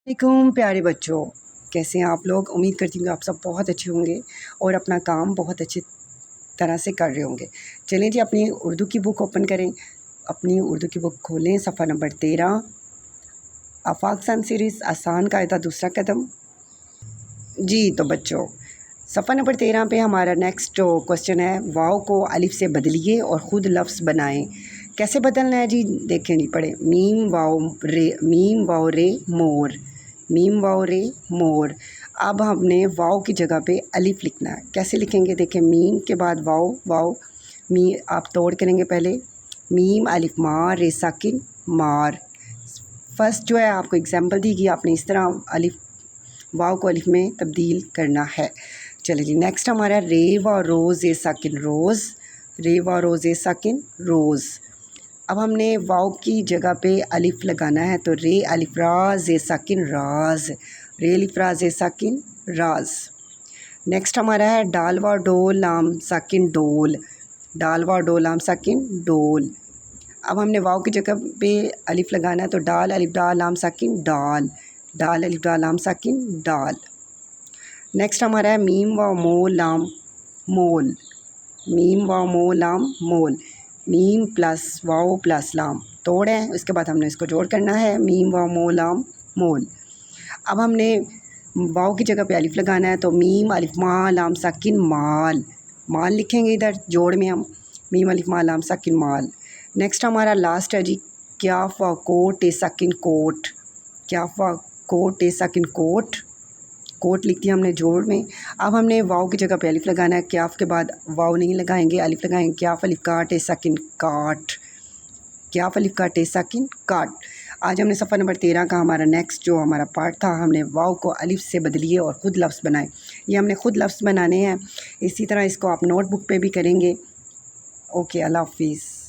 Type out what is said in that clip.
वालेकुम प्यारे बच्चों, कैसे हैं आप लोग। उम्मीद करती हूँ आप सब बहुत अच्छे होंगे और अपना काम बहुत अच्छी तरह से कर रहे होंगे। चलें जी, अपनी उर्दू की बुक ओपन करें। अपनी उर्दू की बुक खोलें, सफ़ा नंबर 13, आफाक सन सीरीज़, आसान कायदा दूसरा कदम। जी तो बच्चों, सफ़ा नंबर 13 पे हमारा नेक्स्ट जो क्वेश्चन है, वाव को अलिफ से बदलिए और ख़ुद लफ्ज़ बनाएं। कैसे बदलना है जी, देखें जी, पढ़ें। मीम वाव रे मोर, मीम वाव रे मोर। अब हमने वाव की जगह पे अलिफ लिखना है। कैसे लिखेंगे, देखें। मीम के बाद वाव, वाव मी आप तोड़ करेंगे पहले। मीम अलिफ मार, रे साकिन मार। फर्स्ट जो है आपको एग्जांपल दी गई, आपने इस तरह अलिफ वाव को अलिफ में तब्दील करना है। चलिए जी, नेक्स्ट हमारा रे व रोज़ ए साकिन रोज़, रे व रोज़ ए साकिन रोज़। अब हमने वाव की जगह पे अलिफ लगाना है, तो रे अलिफ राज ए साकिन राज, रे अलिफ राज ए साकिन राज। नेक्स्ट हमारा है डाल व डोल लाम साकिन डोल, डाल व डोल लाम साकिन डोल। अब हमने वाव की जगह पे अलिफ लगाना है, तो डाल अलिफ डाल लाम साकिन डाल, डाल अलिफ डाल लाम साकिन डाल। नेक्स्ट हमारा है मीम व मोल लाम मोल, मीम व मोल लाम मोल। मीम प्लस वाव प्लस लाम तोड़ है, उसके बाद हमने इसको जोड़ करना है, मीम व मोल लाम मोल। अब हमने वाव की जगह पे अलिफ लगाना है, तो मीम अलिफ मा लाम साकिन माल, माल लिखेंगे इधर जोड़ में हम, मीम अलिफ मा लाम साकिन माल। नेक्स्ट हमारा लास्ट है जी, क्या व कोट ए साकिन कोट, क्या व कोट ए साकिन कोट, कोट लिख दिया हमने जोड़ में। अब हमने वाव की जगह पे अलिफ लगाना है, क्याफ के बाद वाव नहीं लगाएंगे, अलिफ लगाएंगे। क्याफ अलिफ काट ए साकिन काट, क्याफ अलिफ काट ए साकिन काट। आज हमने सफ़ा नंबर 13 का हमारा नेक्स्ट जो हमारा पार्ट था, हमने वाव को अलिफ से बदलिए और ख़ुद लफ्ज़ बनाए। ये हमने ख़ुद लफ्ज़ बनाने हैं। इसी तरह इसको आप नोटबुक पे भी करेंगे। ओके, अल्लाह हाफिज़।